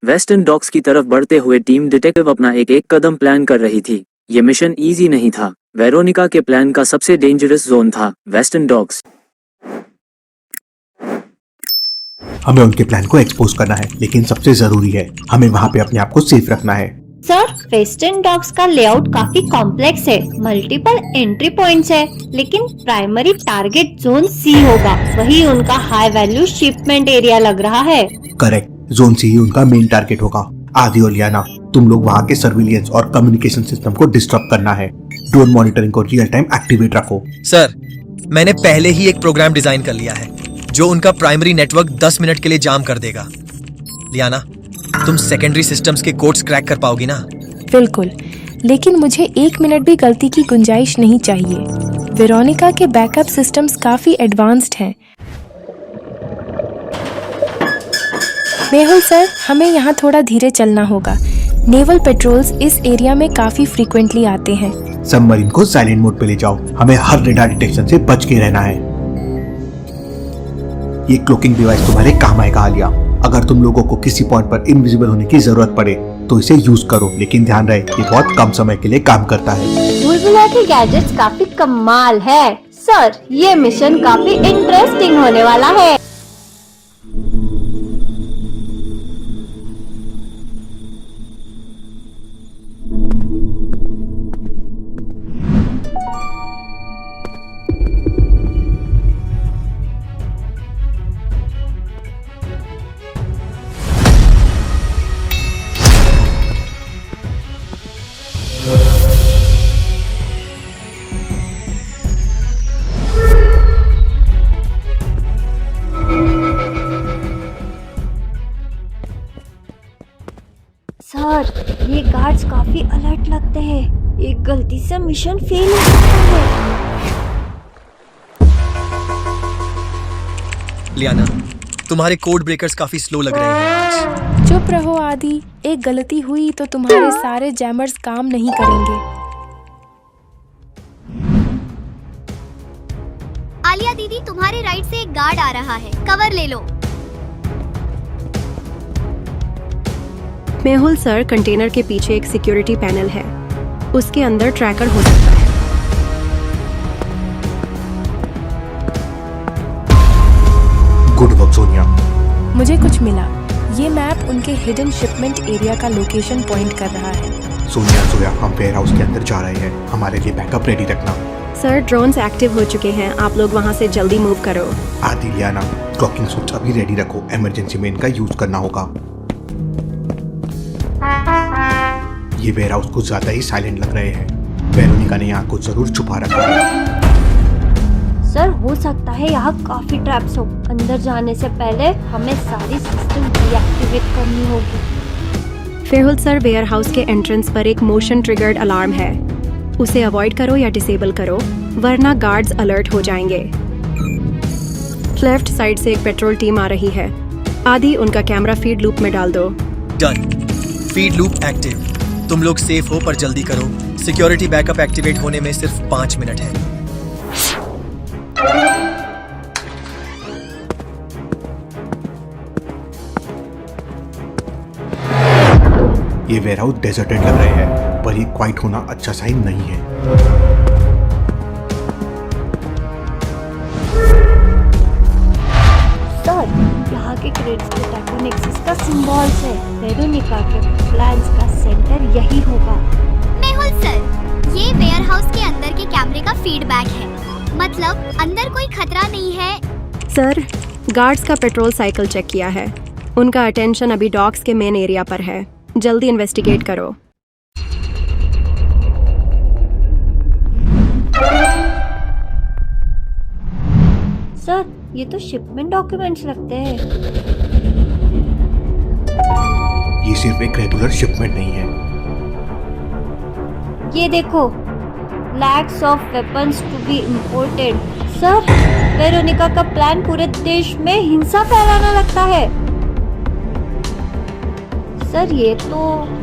Western docs की तरफ बढ़ते हुए टीम डिटेक्टिव अपना एक एक कदम प्लान कर रही थी। ये मिशन इजी नहीं था। वेरोनिका के प्लान का सबसे डेंजरस जोन था वेस्टर्न डॉक्स। हमें उनके प्लान को एक्सपोज करना है, लेकिन सबसे जरूरी है हमें वहाँ पे अपने आप को सेफ रखना है। सर, वेस्टर्न डॉक्स का लेआउट काफी कॉम्प्लेक्स है। मल्टीपल एंट्री पॉइंट्स है, लेकिन प्राइमरी टारगेट जोन सी होगा। वही उनका हाई वैल्यू शिपमेंट एरिया लग रहा है। करेक्ट, जोन सी ही उनका मेन टारगेट होगा। आदि और लियाना, तुम लोग वहाँ के सर्विलियंस और कम्युनिकेशन सिस्टम को डिस्टर्ब करना है। ड्रोन मॉनिटरिंग को रियल टाइम एक्टिवेट रखो। सर, मैंने पहले ही एक प्रोग्राम डिजाइन कर लिया है जो उनका प्राइमरी नेटवर्क 10 मिनट के लिए जाम कर देगा। लियाना, तुम सेकेंडरी सिस्टम्स के कोड्स क्रैक कर पाओगी ना? बिल्कुल, लेकिन मुझे 1 मिनट भी गलती की गुंजाइश नहीं चाहिए। वेरोनिका के बैकअप सिस्टम्स काफी एडवांस्ड हैं। मेहुल सर, हमें यहाँ थोड़ा धीरे चलना होगा। नेवल पेट्रोल्स इस एरिया में काफी फ्रीक्वेंटली आते हैं। सबमरीन को साइलेंट मोड पे ले जाओ। हमें हर रेडार डिटेक्शन से बच के रहना है। ये क्लोकिंग डिवाइस तुम्हारे काम आएगा आलिया। अगर तुम लोगों को किसी पॉइंट पर इनविजिबल होने की जरूरत पड़े तो इसे यूज करो, लेकिन ध्यान रहे ये बहुत कम समय के लिए काम करता है। बुलबुला के गैजेट्स काफी कमाल है। सर, ये मिशन काफी इंटरेस्टिंग होने वाला है। सर, ये गार्ड्स काफी अलर्ट लगते हैं। एक गलती से मिशन फेल हो सकता है। लियाना, तुम्हारे कोड ब्रेकर्स काफी स्लो लग रहे हैं आज। चुप रहो आदि, एक गलती हुई तो तुम्हारे सारे जैमर्स काम नहीं करेंगे। आलिया दीदी, तुम्हारे राइट से एक गार्ड आ रहा है, कवर ले लो। मेहुल सर, कंटेनर के पीछे एक सिक्योरिटी पैनल है, उसके अंदर ट्रैकर हो सकता है। Good work Sonia. मुझे कुछ मिला। ये मैप उनके हिडन शिपमेंट एरिया का लोकेशन पॉइंट कर रहा है। सोनिया, हम वेयर हाउस के अंदर जा रहे हैं। हमारे लिए बैकअप रेडी रखना। सर, ड्रोन्स एक्टिव हो चुके हैं, आप लोग वहाँ से जल्दी मूव करो। आदि, लियाना, क्लॉकिंग स्विच अभी रेडी रखो। इमरजेंसी में इनका यूज करना होगा। ये वेयर हाउस कुछ ज्यादा ही साइलेंट लग रहे हैं। वेरोनिका ने यहाँ कुछ जरूर छुपा रखा है। सर, हो सकता है यहाँ काफी ट्रैप्स हो। अंदर जाने से पहले हमें सारी सिस्टम डीएक्टिवेट करनी होगी। फेहुल सर, वेयर हाउस के एंट्रेंस पर एक मोशन ट्रिगर्ड अलार्म है, उसे अवॉइड करो या डिसेबल करो, वरना गार्ड्स अलर्ट हो जाएंगे। लेफ्ट साइड से एक पेट्रोल टीम आ रही है। आदि, उनका कैमरा फीड लूप में डाल दो। Done, feed loop active. तुम लोग सेफ हो, पर जल्दी करो। सिक्योरिटी बैकअप एक्टिवेट होने में सिर्फ 5 मिनट है। ये वेयर हाउस डेजर्टेड लग रहे हैं, पर ये क्वाइट होना अच्छा साइन नहीं है। सर, यहाँ के क्रेट्स पे टैकोनेक्सिस का सिंबल्स है। वेरोनिका के प्लान्स का सेंटर यही होगा। मेहुल सर, ये वेयर हाउस के अंदर के कैमरे का फीडबैक है, मतलब अंदर कोई खतरा नहीं है। सर, गार्ड्स का पेट्रोल साइकिल चेक किया है, उनका अटेंशन अभी डॉक्स के मेन एरिया पर है। जल्दी इन्वेस्टिगेट करो। सर, ये तो शिपमेंट डॉक्यूमेंट्स लगते हैं। ये सिर्फ एक रेगुलर शिपमेंट नहीं है। ये देखो, lacks of weapons to be imported. Sir, Veronica का प्लान पूरे देश में हिंसा फैलाना लगता है। सर, ये तो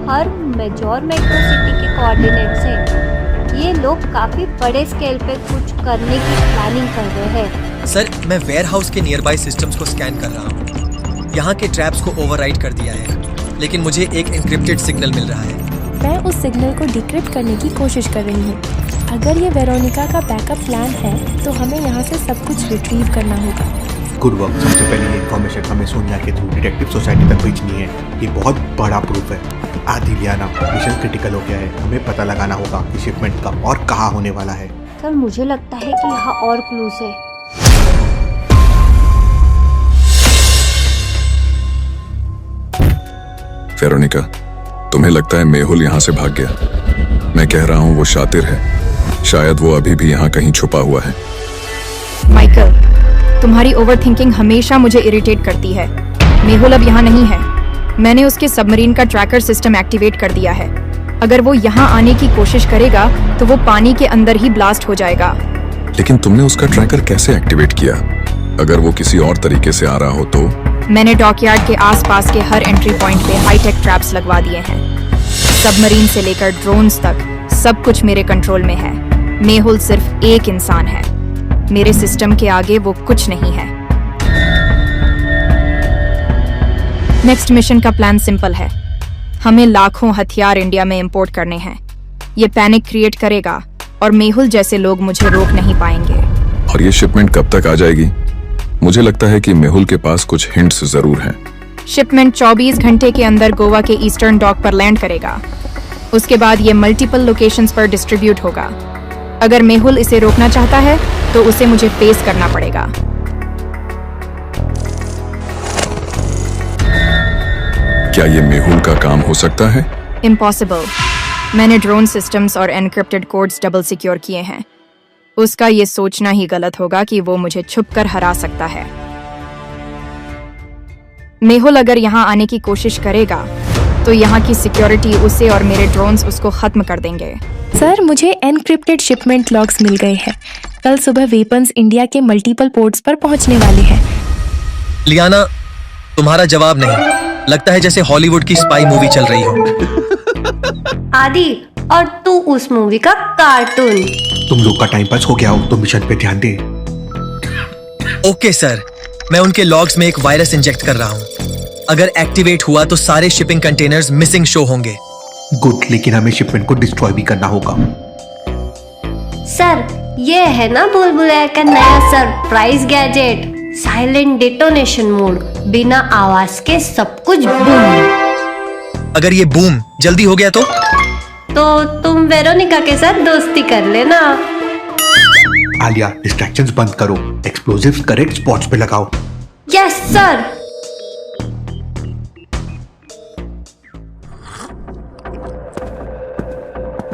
हर मेजर मेट्रो सिटी के कोऑर्डिनेट्स हैं। ये लोग काफी बड़े स्केल पे कुछ करने की प्लानिंग कर रहे हैं। सर, मैं वेयर हाउस के नियर बाय सिस्टम्स को स्कैन कर रहा हूँ। यहाँ के ट्रैप्स को ओवरराइड कर दिया है। लेकिन मुझे एक एन्क्रिप्टेड सिग्नल मिल रहा है। मैं उस सिग्नल को डिक्रिप्ट करने की कोशिश कर रही हूँ। अगर ये वेरोनिका का बैकअप प्लान है तो हमें यहाँ से सब कुछ रिट्रीव करना होगा। Good work. सबसे पहले ये इन्फॉर्मेशन हमें सोनिया के थ्रू डिटेक्टिव सोसाइटी तक भेजनी है। ये बहुत बड़ा प्रूफ है। आदि लियाना, मिशन क्रिटिकल हो गया है। हमें पता लगाना होगा कि शिपमेंट कब और कहाँ होने वाला है। सर मुझे लगता है कि यहाँ और क्लूज है। वेरोनिका, तुम्हें लगता है मेहुल यहाँ से भाग गया? मैं कह रहा हूँ वो शातिर है। शायद वो अभी भी यहाँ कहीं छुपा हुआ है। माइकल, तुम्हारी ओवरथिंकिंग हमेशा मुझे इरिटेट करती है। मेहुल अब यहाँ नहीं है। मैंने उसके सबमरीन का ट्रैकर सिस्टम एक्टिवेट कर दिया है। अगर वो यहाँ आने की कोशिश करेगा तो वो पानी के अंदर ही ब्लास्ट हो जाएगा। लेकिन तुमने उसका ट्रैकर कैसे एक्टिवेट किया? अगर वो किसी और तरीके से आ रहा हो तो? मैंने डॉकयार्ड के आसपास के हर एंट्री पॉइंट पे हाईटेक ट्रैप्स लगवा दिए हैं। सबमरीन से लेकर ड्रोन्स तक सब कुछ मेरे कंट्रोल में है। मेहुल सिर्फ एक इंसान है। मेरे सिस्टम के आगे वो कुछ नहीं है। नेक्स्ट मिशन का प्लान सिंपल है। हमें लाखों हथियार इंडिया में इंपोर्ट करने हैं। ये पैनिक क्रिएट करेगा और मेहुल जैसे लोग मुझे रोक नहीं पाएंगे। और ये शिपमेंट कब तक आ जाएगी? मुझे लगता है कि मेहुल के पास कुछ हिंट्स जरूर हैं। शिपमेंट 24 घंटे के अंदर गोवा के ईस्टर्न डॉक पर लैंड करेगा। उसके बाद ये मल्टीपल लोकेशंस पर डिस्ट्रीब्यूट होगा। अगर मेहुल इसे रोकना चाहता है तो उसे मुझे फेस करना पड़ेगा। क्या ये मेहुल का काम हो सकता है? इम्पॉसिबल। मैंने ड्रोन सिस्टम्स और एनक्रिप्टेड कोड्स डबल सिक्योर किए हैं। उसका ये सोचना ही गलत होगा कि वो मुझे छुपकर हरा सकता है। मेहुल अगर यहाँ आने की कोशिश करेगा तो यहाँ की सिक्योरिटी उसे और मेरे ड्रोन्स उसको खत्म कर देंगे। सर, मुझे एनक्रिप्टेड शिपमेंट लॉग्स मिल गए हैं। कल सुबह वेपन्स इंडिया के मल्टीपल पोर्ट्स पर पहुंचने वाले हैं। लियाना, तुम्हारा जवाब नहीं। लगता है जैसे हॉलीवुड की स्पाई मूवी चल रही हो। आदि, और तू उस मूवी का कार्टून। तुम लोग का टाइम पास हो गया हो तो मिशन पे ध्यान दे। ओके सर, मैं उनके लॉग्स में एक वायरस इंजेक्ट कर रहा हूँ। अगर एक्टिवेट हुआ तो सारे शिपिंग कंटेनर्स मिसिंग शो होंगे। गुड, लेकिन हमें शिपमेंट को डिस्ट्रॉय भी करना होगा। सर, ये है ना बुलबुलैया का नया surprise gadget, silent detonation mode. बिना आवाज के सब कुछ बूम। अगर ये बूम जल्दी हो गया तो तुम वेरोनिका के साथ दोस्ती कर लेना। आलिया, डिस्ट्रैक्शंस बंद करो। एक्सप्लोजिव्स करेक्ट स्पॉट्स पे लगाओ। Yes sir.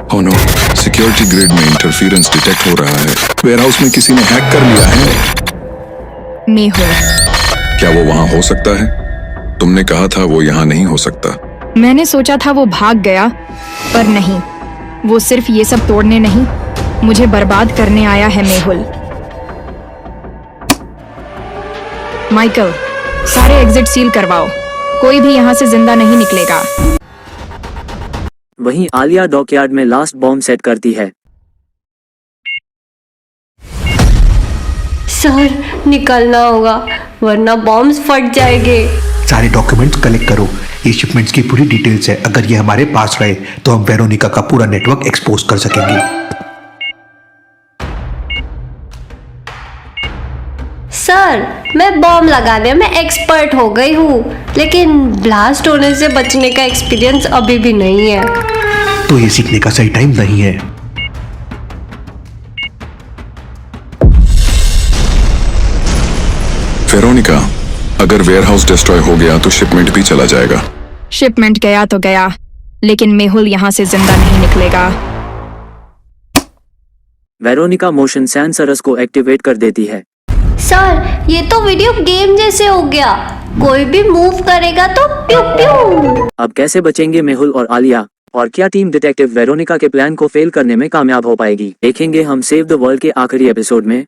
Oh no, security grid में इंटरफेरेंस डिटेक्ट हो रहा है। वेयरहाउस में किसी ने हैक कर लिया है। मेहुल, क्या वो वहाँ हो सकता है? तुमने कहा था वो यहाँ नहीं हो सकता। मैंने सोचा था वो भाग गया, पर नहीं। वो सिर्फ ये सब तोड़ने नहीं, मुझे बर्बाद करने आया है। मेहुल, माइकल, सारे एग्जिट सील करवाओ। कोई भी यहाँ से जिंदा नहीं निकलेगा। वहीं आलिया डॉकयार्ड में लास्ट बॉम्ब सेट करती है। सर, निकलना होगा वरना बॉम्ब्स फट जाएंगे। सारे डॉक्यूमेंट्स कलेक्ट करो। ये शिपमेंट्स की पूरी डिटेल्स है। अगर ये हमारे पास रहे तो हम वेरोनिका का पूरा नेटवर्क एक्सपोज कर सकेंगे। सर, मैं बॉम्ब लगाने में एक्सपर्ट हो गई हूँ, लेकिन ब्लास्ट होने से बचने का एक्सपीरियंस अभी भी नहीं है। तो ये सीखने का सही टाइम नहीं है। वेरोनिका, अगर वेयरहाउस डिस्ट्रॉय हो गया तो शिपमेंट भी चला जाएगा। शिपमेंट गया तो गया, लेकिन मेहुल यहाँ से जिंदा नहीं निकलेगा। वेरोनिका मोशन सेंसर्स को एक्टिवेट कर देती है। सर, ये तो वीडियो गेम जैसे हो गया। कोई भी मूव करेगा तो प्यू प्यू। अब कैसे बचेंगे मेहुल और आलिया? और क्या टीम डिटेक्टिव वेरोनिका के प्लान को फेल करने में कामयाब हो पाएगी? देखेंगे हम सेव द वर्ल्ड के आखिरी एपिसोड में।